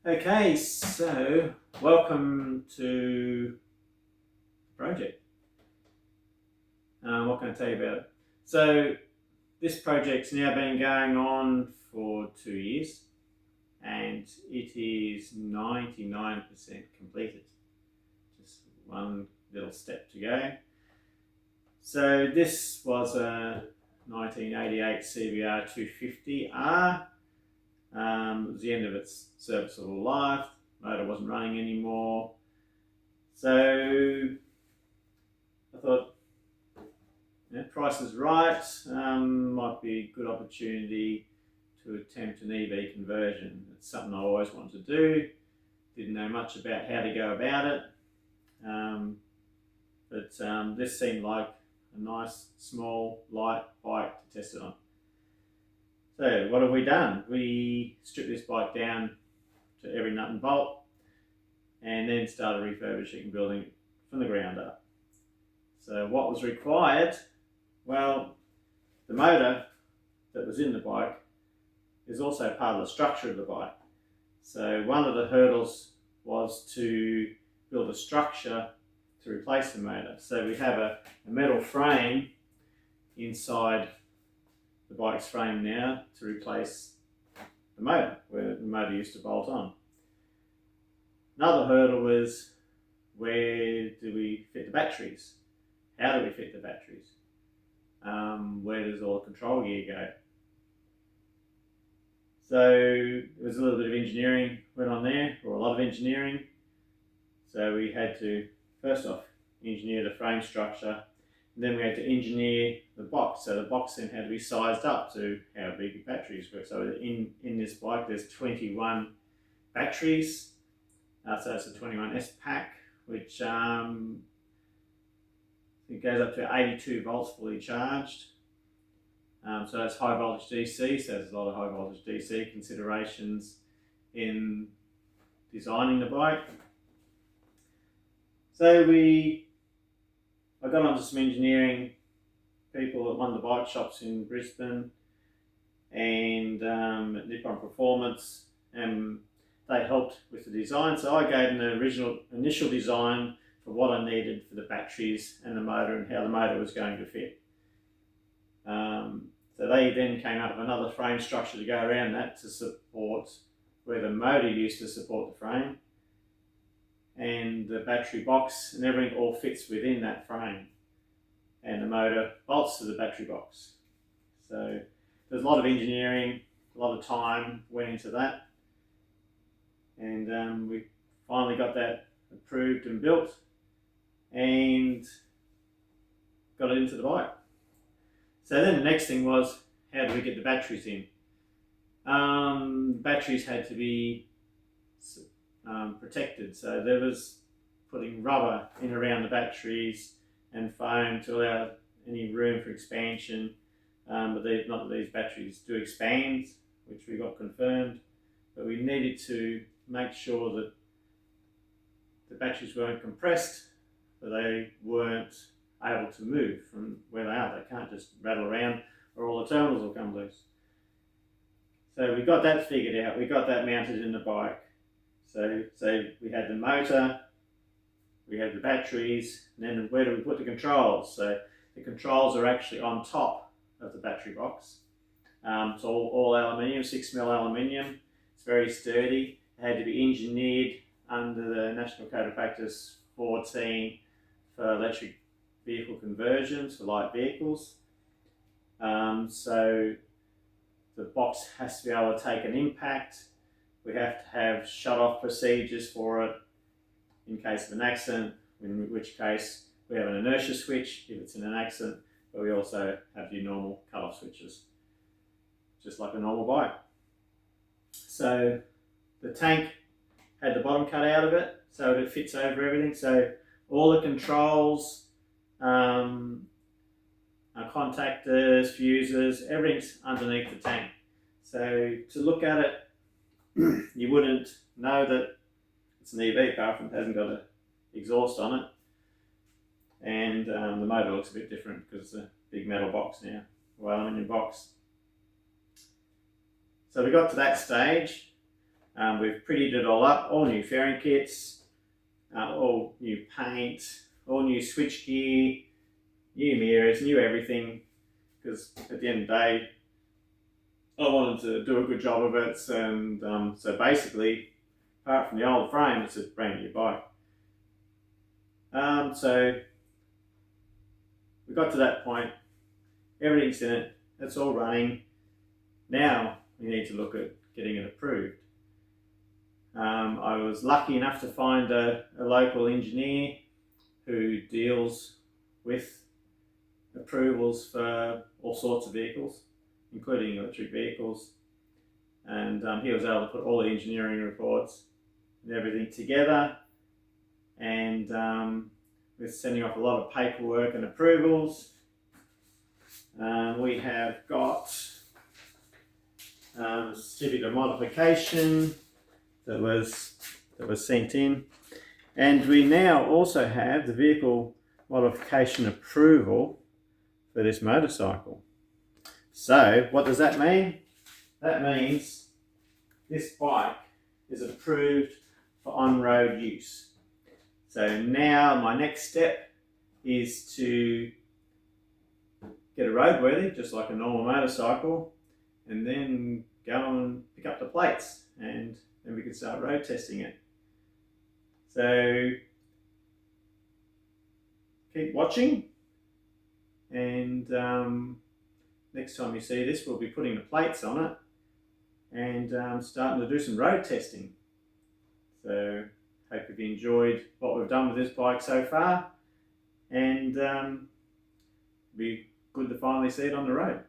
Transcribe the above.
Okay, so welcome to the project. What can I tell you about it? So this project's now been going on for 2 years and it is 99% completed. Just one little step to go. So this was a 1988 CBR250R. It was the end of its serviceable life. Motor wasn't running anymore. So I thought, price is right. Might be a good opportunity to attempt an EV conversion. It's something I always wanted to do. Didn't know much about how to go about it. But this seemed like a nice, small, light bike to test it on. So what have we done? We stripped this bike down to every nut and bolt and then started refurbishing and building it from the ground up. So what was required? Well, the motor that was in the bike is also part of the structure of the bike. So one of the hurdles was to build a structure to replace the motor. So we have a metal frame inside the bike's frame now to replace the motor, where the motor used to bolt on. Another hurdle was, where do we fit the batteries? How do we fit the batteries? Where does all the control gear go? So there was a little bit of engineering went on there, or a lot of engineering. So we had to, first off, engineer the frame structure, and then we had to engineer the box. So the box then had to be sized up to how big the batteries were. So in this bike there's 21 batteries. So it's a 21S pack, which it goes up to 82 volts fully charged. So it's high voltage DC, so there's a lot of high voltage DC considerations in designing the bike. So I got onto some engineering people at one of the bike shops in Brisbane and at Nippon Performance, and they helped with the design. So I gave them the initial design for what I needed for the batteries and the motor and how the motor was going to fit. So they then came up with another frame structure to go around that to support where the motor used to support the frame, and the battery box and everything all fits within that frame, and the motor bolts to the battery box. So there's a lot of engineering, a lot of time went into that, and we finally got that approved and built and got it into the bike. So then the next thing was, how do we get the batteries in? Batteries had to be protected, so there was putting rubber in around the batteries and foam to allow any room for expansion. But not that these batteries do expand, which we got confirmed, but we needed to make sure that the batteries weren't compressed, but they weren't able to move from where they are. They can't just rattle around or all the terminals will come loose. So we got that figured out. We got that mounted in the bike. So we had the motor, we had the batteries, and then where do we put the controls? So the controls are actually on top of the battery box. It's all aluminium, 6mm aluminium. It's very sturdy. It had to be engineered under the National Code of Practice 14 for electric vehicle conversions for light vehicles. So the box has to be able to take an impact. We have to have shut-off procedures for it in case of an accident, in which case we have an inertia switch if it's in an accident, but we also have your normal cut-off switches, just like a normal bike. So the tank had the bottom cut out of it, so it fits over everything. So all the controls, contactors, fuses, everything's underneath the tank. So to look at it, you wouldn't know that it's an EV car if it hasn't got an exhaust on it. And the motor looks a bit different because it's a big metal box now, or aluminium box. So we got to that stage. We've prettied it all up, all new fairing kits, all new paint, all new switch gear, new mirrors, new everything, because at the end of the day, I wanted to do a good job of it, and so basically, apart from the old frame, it's a brand new bike. So we got to that point, everything's in it, it's all running. Now we need to look at getting it approved. I was lucky enough to find a local engineer who deals with approvals for all sorts of vehicles, including electric vehicles, and he was able to put all the engineering reports and everything together, and we're sending off a lot of paperwork and approvals. We have got a certificate of modification that was sent in, and we now also have the vehicle modification approval for this motorcycle. So what does that mean? That means this bike is approved for on-road use. So now my next step is to get it roadworthy, just like a normal motorcycle, and then go and pick up the plates, and then we can start road testing it. So keep watching, and next time you see this, we'll be putting the plates on it and starting to do some road testing. So hope you've enjoyed what we've done with this bike so far, and it'll be good to finally see it on the road.